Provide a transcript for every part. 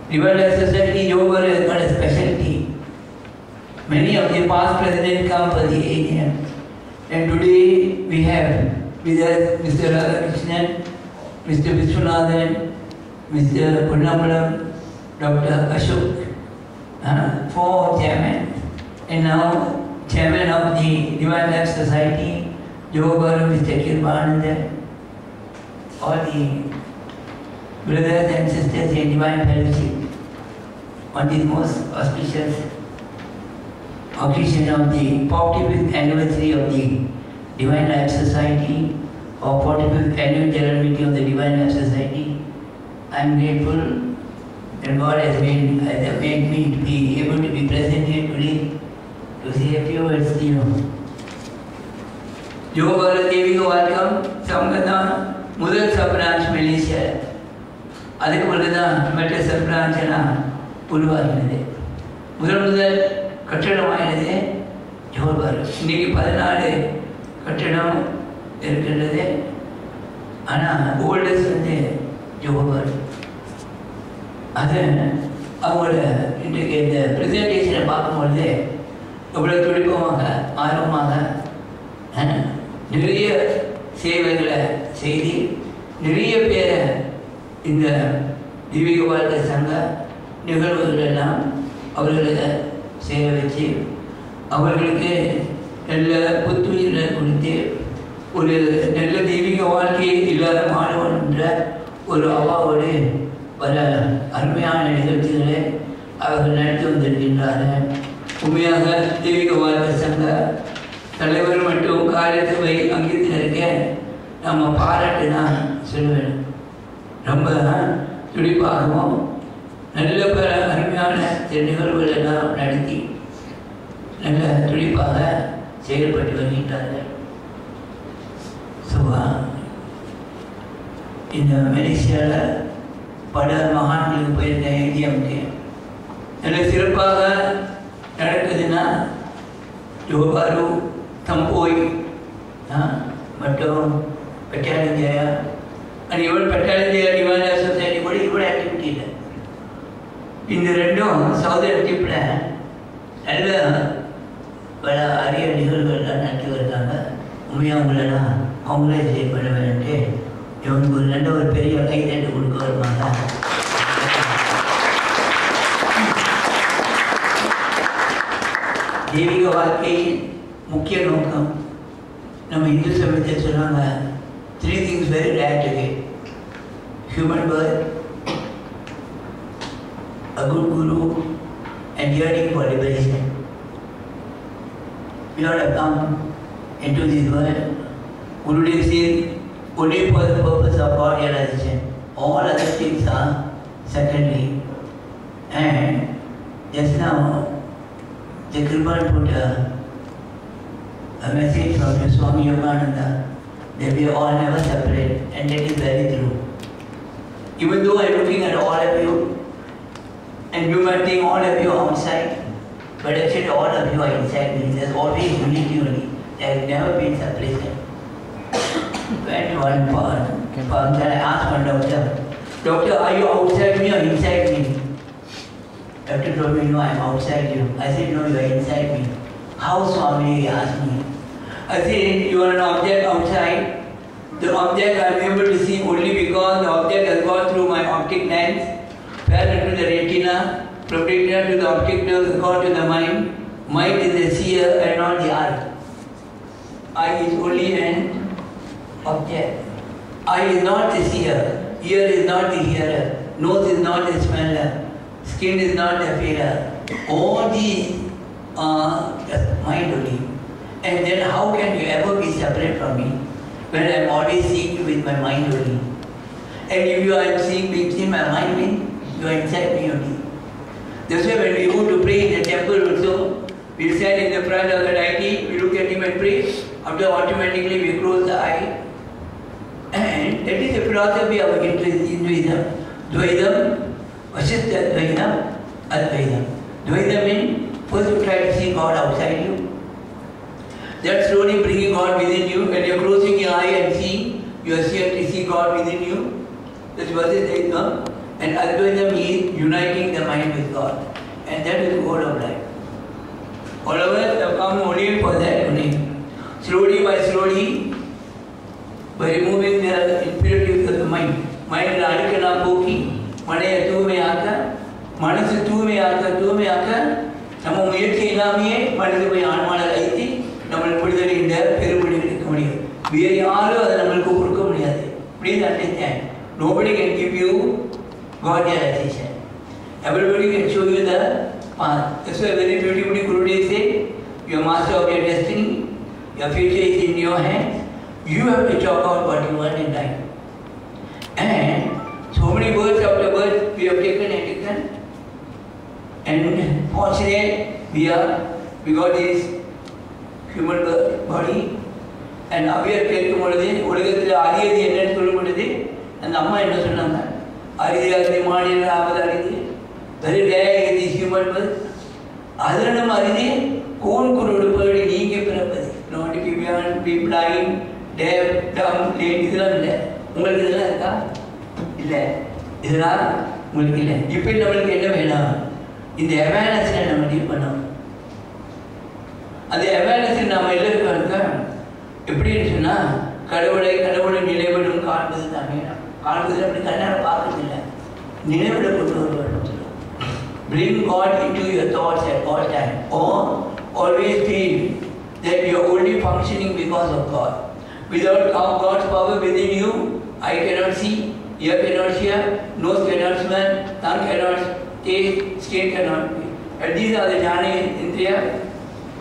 Divine Life Society Yoga has got a specialty. Many of the past presidents come for the AGM. And today we have with us Mr. Radhakrishnan, Mr. Vishwanathan, Mr. Purnamalam, Dr. Ashok, four chairmen, and now chairman of the Divine Life Society, Yoga, Mr. Kirpananda, all the brothers and sisters in Divine Fellowship on this most auspicious occasion of the 45th anniversary of the Divine Life Society or 45th annual general meeting of the Divine Life Society. I am grateful that God has made me to be able to be present here today to say a few words to you. Yoga Devi welcome. Samgana Mudal Sub-Branch Malaysia. அதுக்கு பிறகுதான் மற்ற sub பிரான்ச்செல்லாம் உருவாகினது. முதல் கட்டிடமாகினது Johor. இன்னைக்கு 14 கட்டிடம் இருக்கின்றது. ஆனால் oldest வந்து Johor. அது அவங்களோட இன்றைக்கு இந்த ப்ரெசன்டேஷனை பார்க்கும்பொழுது எவ்வளோ துடிப்பமாக ஆர்வமாக நிறைய சேவைகளை செய்து நிறைய பேரை இந்த தெய்வீக வாழ்க்கை சங்க நிகழ்வுகளெல்லாம் அவர்களை சேர வச்சு அவர்களுக்கு நல்ல புத்துயிரை கொடுத்து ஒரு நல்ல தெய்வீக வாழ்க்கையை இல்லாத மாணவன் என்ற ஒரு அவாவோடு பல அருமையான நிகழ்ச்சிகளை அவர்கள் நடத்தி வந்திருக்கின்றார்கள். உண்மையாக தெய்வீக வாழ்க்கை சங்க தலைவர் மற்றும் காரியசபை அங்கீகரிக்க நம்ம பாராட்டு தான் சொல்லுவேன். ரொம்ப துடிப்பாகவும் நல்ல பல அருமையான நிகழ்வுகளெல்லாம் நடத்தி நல்ல துடிப்பாக செயல்பட்டு வருகின்றார்கள். ஸோ இந்த மலேசியாவில் பல மகான்களுக்கு போயிருந்த ஏடிஎம்க்கு நல்ல சிறப்பாக நடக்குதுன்னா ஜோபாரு தம்போய் மற்றும் battalion Jaya and even Petalin Divine Life Society கூட ஆக்டிவிட்டி இல்லை. இந்த ரெண்டும் சவுதர்ன் டிப்பில் நல்ல பல அரிய நிகழ்வுகள்லாம் நடத்தி வருகிறாங்க. உண்மையாக உங்களெல்லாம் அவங்களே செய்ய பண்ண வேணுன்ட்டு இவங்களுக்கு ஒரு நல்ல ஒரு பெரிய கைத்தட்டு கொடுக்க வருவாங்க. தெய்வீக வாழ்க்கையின் முக்கிய நோக்கம் நம்ம இந்து சமயத்தை சொன்னாங்க. 3 things very rare to get: human birth, a good guru, and yearning for liberation. We all have come into this world, Gurudev says, only for the purpose of God realization. All other things are secondary. And just now, the Kripan put a message from Swami Yogananda that we all never separate, and that is very true. Even though I am looking at all of you, and you might think all of you outside, but actually all of you are inside me. There is always unity only. There has never been separation. Went to one farm, I asked one doctor, "Doctor, are you outside me or inside me?" Doctor told me, "No, I am outside you." I said, "No, you are inside me." "How, Swami?" he asked me. I said, "You are an object outside. The object I am able to see only because the object has gone through my optic lens, fell into the retina, from retina to the optic nerve, gone to the mind. Mind is the seer and not the eye. Eye is only an object. Eye is not the seer. Ear is not the hearer. Nose is not the smeller. Skin is not the feeler. All these are just mind only. And then how can you ever be separate from me when I am always seeing you with my mind only? And if you are seeing my mind, you are inside me only. That's why when we go to pray in the temple also, we stand in the front of the deity, we look at him and pray. After automatically we close the eye. And that is the philosophy of Hinduism. Dvaidam, Vasistha Dvaidam, Advaidam. Dvaidam means first you try to see God outside you. That's slowly bringing God within you. When you're closing your eye and seeing, you are seeing to see God within you. That's what it is. And Advaita means uniting the mind with God. And that is the goal of life. All of us have come only for that only. Slowly by removing the impurities of the mind. Mind radikala poki, manaya தூய்மையாக்க, மனசு தூய்மையாக்க, நம்ம முயற்சி இல்லாமையே மனது போய் ஆன்மால வைத்து நம்மளுக்கு விடுதலை இந்த பெருமொழி கிடைக்க முடியும். வேறு யாரும் அதை நம்மளுக்கு கொடுக்க முடியாது. Please understand. Nobody can give you God realization. Everybody can show you the path. That's why very beautifully Gurudev said, you are master of your destiny. Your future is in your hands. You have to chalk out what you want in life. And so many births after birth we have taken. And fortunate we got this human body. And we are கேட்கும் பொழுது உலகத்தில் அரியது என்னன்னு சொல்லும் பொழுது அந்த அம்மா என்ன சொன்னாங்க, அரிது மாநில ஆவது அரிது very rare in this human birth. அதில் நம்ம அரிது கோன் குருடுபடி நீங்கி பிறப்பது. Not to be blind, deaf, dumb, lame, இதெல்லாம் இல்லை. உங்களுக்கு இதெல்லாம் இருக்கா? இல்லை. இதெல்லாம் உங்களுக்கு இல்லை. இப்போ நம்மளுக்கு என்ன வேணும்? இந்த அவேர்னஸை நம்ம டீல் பண்ணோம். அந்த அவேர்னஸை நம்ம எல்லாருக்கும் எப்படின்னு சொன்னால் கடவுளை நினைவிடும் காண்பது தான் வேணும். காண்பது அப்படி கண்ணால் பார்க்கறதில்லை, நினைவிட கொண்டு வருவோம். Bring God into your thoughts at all time. Or always feel that you are only functioning because of God. Without God's power within you, eye cannot see, ear cannot hear, nose cannot smell, tongue cannot taste, skin cannot feel. And these are the jnana indriya,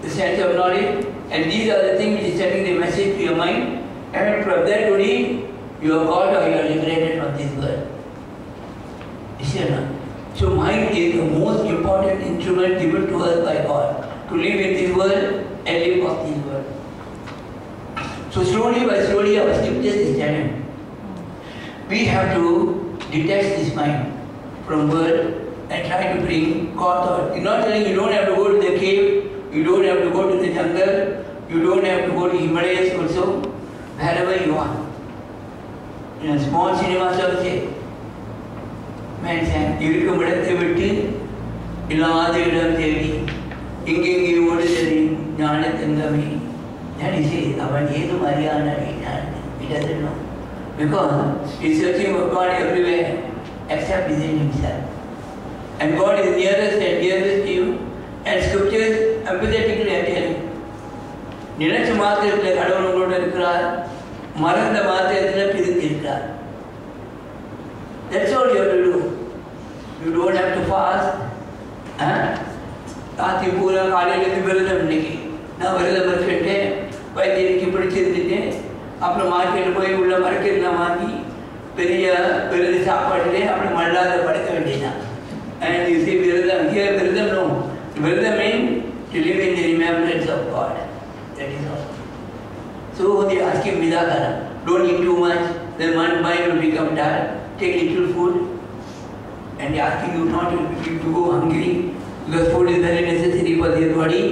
the sense of knowledge, and these are the things which is sending the message to your mind. And from that only you are God or you are liberated from this world. You see or not? So mind is the most important instrument given to us by God to live in this world and live off this world. So slowly our scriptures is telling. We have to detach this mind from world and try to bring God thought. It's not telling you don't have to go to the cave, you don't have to go to the jungle, you don't have to go to Himalayas also, wherever you are. In a small cinema service, man said, இருக்கும் இடத்தை விட்டு இல்லாத இடம் தேடி இங்கெங்கே ஓடுதல் ஞான தங்கமே. That is it. அவன் ஏதும் அறியான். He doesn't know. Because he is searching for God everywhere except within himself. And God is nearest and dearest to you. And scriptures empathetically are telling. நினைச்ச மாத்திரத்தில் கடவுள் உங்களோட இருக்கிறார், மறந்த மாத்திரத்தில் பிரிந்து இருக்கிறார். That's all you have to do. You don't have to fast. ராத்திரி பூரா காலையிலேருந்து விரதம். இன்னைக்கு நான் விரதம் வச்சுட்டேன், வைத்தியருக்கு பிடிச்சிருந்துட்டேன், அப்புறம் மார்க்கெட்டில் போய் உள்ள மார்க்கெட்டில் வாங்கி பெரிய விரத சாப்பாடுலே அப்படி மல்லாத படுக்க வேண்டியதான். And you see விரதம், here விரதம் no. விரதம் means to live in the remembrance of God. That is all. So they ask him Vidakara, don't eat too much, then one mind will become dull, take little food. And they are asking you not to go hungry, because food is very necessary for your body.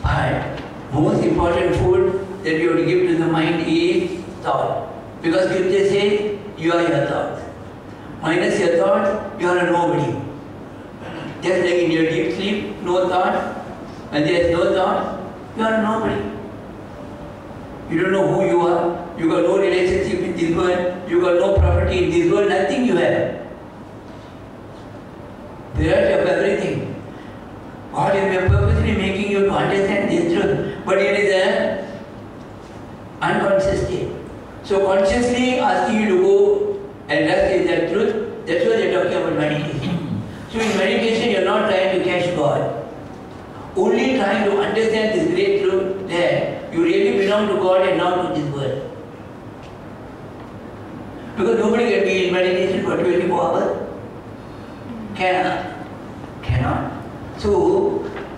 But most important food that you have to give to the mind is thought. Because scripture says, you are your thoughts. Minus your thoughts, you are a nobody. Just like in your deep sleep, no thought. When there is no thought, you are a nobody. You don't know who you are. You got no relationship with this world. You got no property in this world. Nothing you have. Without of everything. God is purposely making you to understand this truth. But it is an unconscious state. So consciously asking you to go and rest in that truth, that's why they are talking about meditation. So in meditation you are not trying to catch God. Only trying to understand this great truth that you really belong to God and not to this world. Because nobody can be in meditation for 24 hours. Cannot. So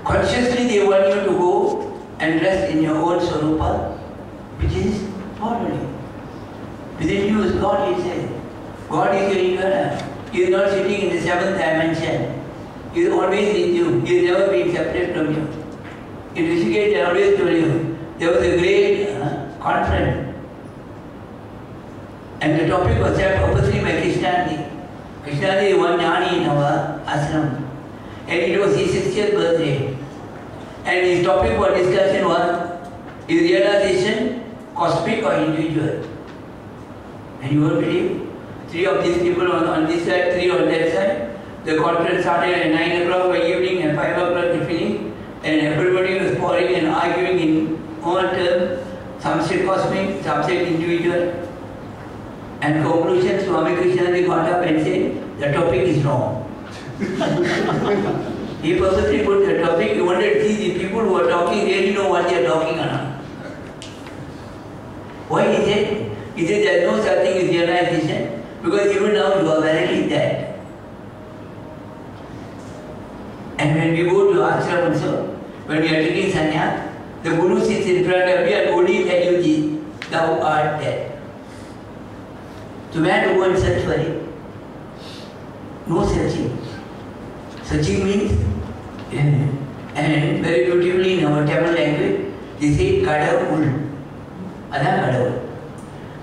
consciously they want you to go and rest in your own Swarupa, which is bodily. Within you is God, he says. God is your eternal. He is not sitting in the seventh dimension. He is always with you. He has never been separate from you. In Rishikesh, I always told you, there was a great conference. And the topic was set purposely by Krishnandi. Krishnaji is one jnani in our ashram. And it was his 60th birthday. And his topic for discussion was, is realization cosmic or individual? And you won't believe, 3 of these people on this side, 3 on that side. The conference started at 9 o'clock by evening and 5 o'clock to finish. And everybody was pouring and arguing in all terms. Some said cosmic, some said individual. And conclusion, Swami Krishnaji got up and said, the topic is wrong. He purposely put the topic, he wanted to see the people who are talking really know what they are talking about. Why he said? He said there is no such thing as realization, because even now you are verily that. And when we go to ashram also, when we are taking sannyas, the Guru sits in front of you and only tell you this, thou art that. So where to go and search for it? No searching. Searching means, and very beautifully in our Tamil language, they say Kadavul. That's Kadavul.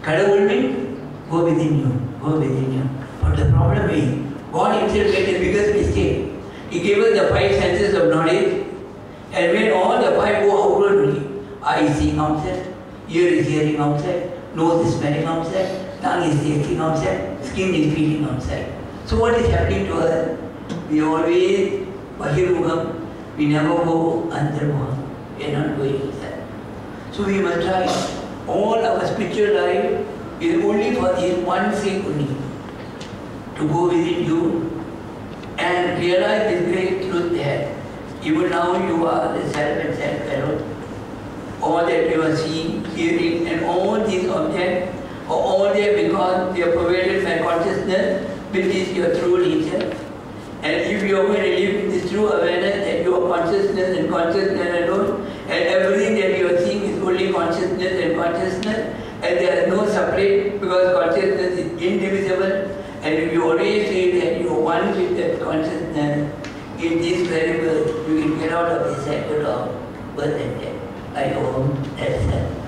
Kadavul means go within you, go within you. But the problem is, God himself made the biggest mistake. He gave us the 5 senses of knowledge, and when all the 5 go outwardly, eye is seeing outside, ear is hearing outside, nose is smelling outside, tongue is tasting outside, skin is feeling outside. So what is happening to us? We always Bahirmukam, we never go Antarmukham. We are not going inside. So we must try. All our spiritual life is only for this one thing only. To go within you and realize this great truth that even now you are the self and self alone. All that you are seeing, hearing and all these objects are all there because they are pervaded by consciousness, which is your true nature. And if you are going to live this true awareness that you are consciousness and consciousness alone, and everything that you are seeing is only consciousness and consciousness, and there is no separate because consciousness is indivisible, and if you always say that you are one with that consciousness, in this very birth, you can get out of the cycle of birth and death. I hope that's it.